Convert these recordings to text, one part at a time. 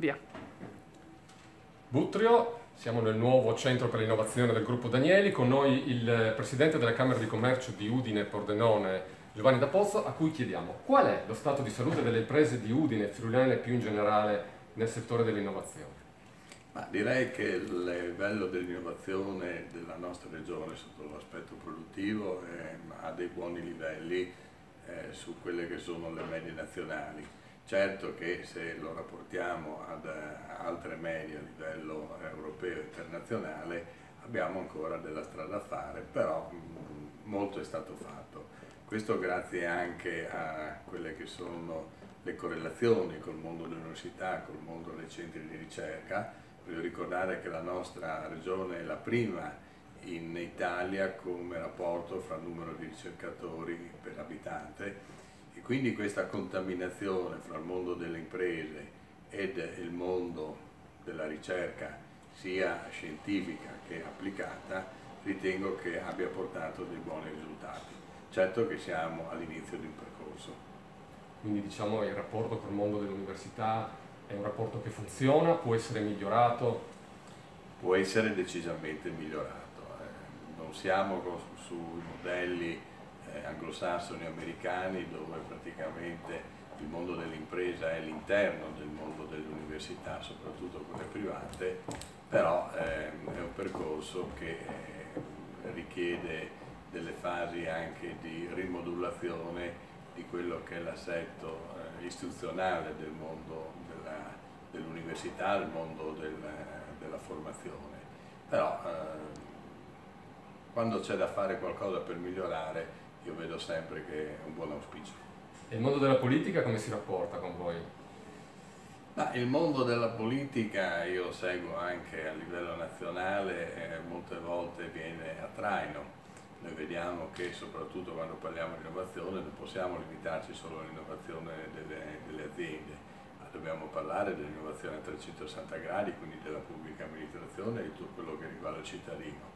Via. Buttrio, siamo nel nuovo centro per l'innovazione del gruppo Danieli, con noi il presidente della Camera di Commercio di Udine e Pordenone, Giovanni D'Apozzo, a cui chiediamo qual è lo stato di salute delle imprese di Udine e Friulane più in generale nel settore dell'innovazione. Ma direi che il livello dell'innovazione della nostra regione sotto l'aspetto produttivo ha dei buoni livelli su quelle che sono le medie nazionali. Certo che se lo rapportiamo ad altre medie a livello europeo e internazionale abbiamo ancora della strada da fare, però molto è stato fatto. Questo grazie anche a quelle che sono le correlazioni col mondo dell'università, col mondo dei centri di ricerca. Voglio ricordare che la nostra regione è la prima in Italia come rapporto fra numero di ricercatori per abitante e quindi questa contaminazione fra il mondo delle imprese ed il mondo della ricerca sia scientifica che applicata ritengo che abbia portato dei buoni risultati. Certo che siamo all'inizio di un percorso. Quindi diciamo il rapporto col mondo dell'università è un rapporto che funziona, può essere migliorato? Può essere decisamente migliorato. Non siamo sui modelli anglosassoni americani dove praticamente il mondo dell'impresa è all'interno del mondo dell'università, soprattutto quelle private, però è un percorso che richiede delle fasi anche di rimodulazione di quello che è l'assetto istituzionale del mondo dell'università, del mondo della formazione. Però quando c'è da fare qualcosa per migliorare io vedo sempre che è un buon auspicio. E il mondo della politica come si rapporta con voi? Il mondo della politica io seguo anche a livello nazionale, molte volte viene a traino. Noi vediamo che soprattutto quando parliamo di innovazione non possiamo limitarci solo all'innovazione delle aziende, ma dobbiamo parlare dell'innovazione a 360 gradi, quindi della pubblica amministrazione e di tutto quello che riguarda il cittadino.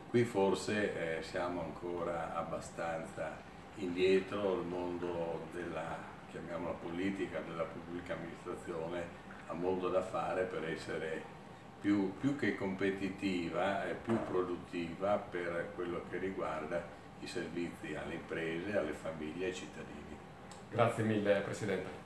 Qui forse siamo ancora abbastanza indietro, il mondo della, chiamiamola politica, della pubblica amministrazione ha molto da fare per essere più che competitiva e più produttiva per quello che riguarda i servizi alle imprese, alle famiglie e ai cittadini. Grazie mille Presidente.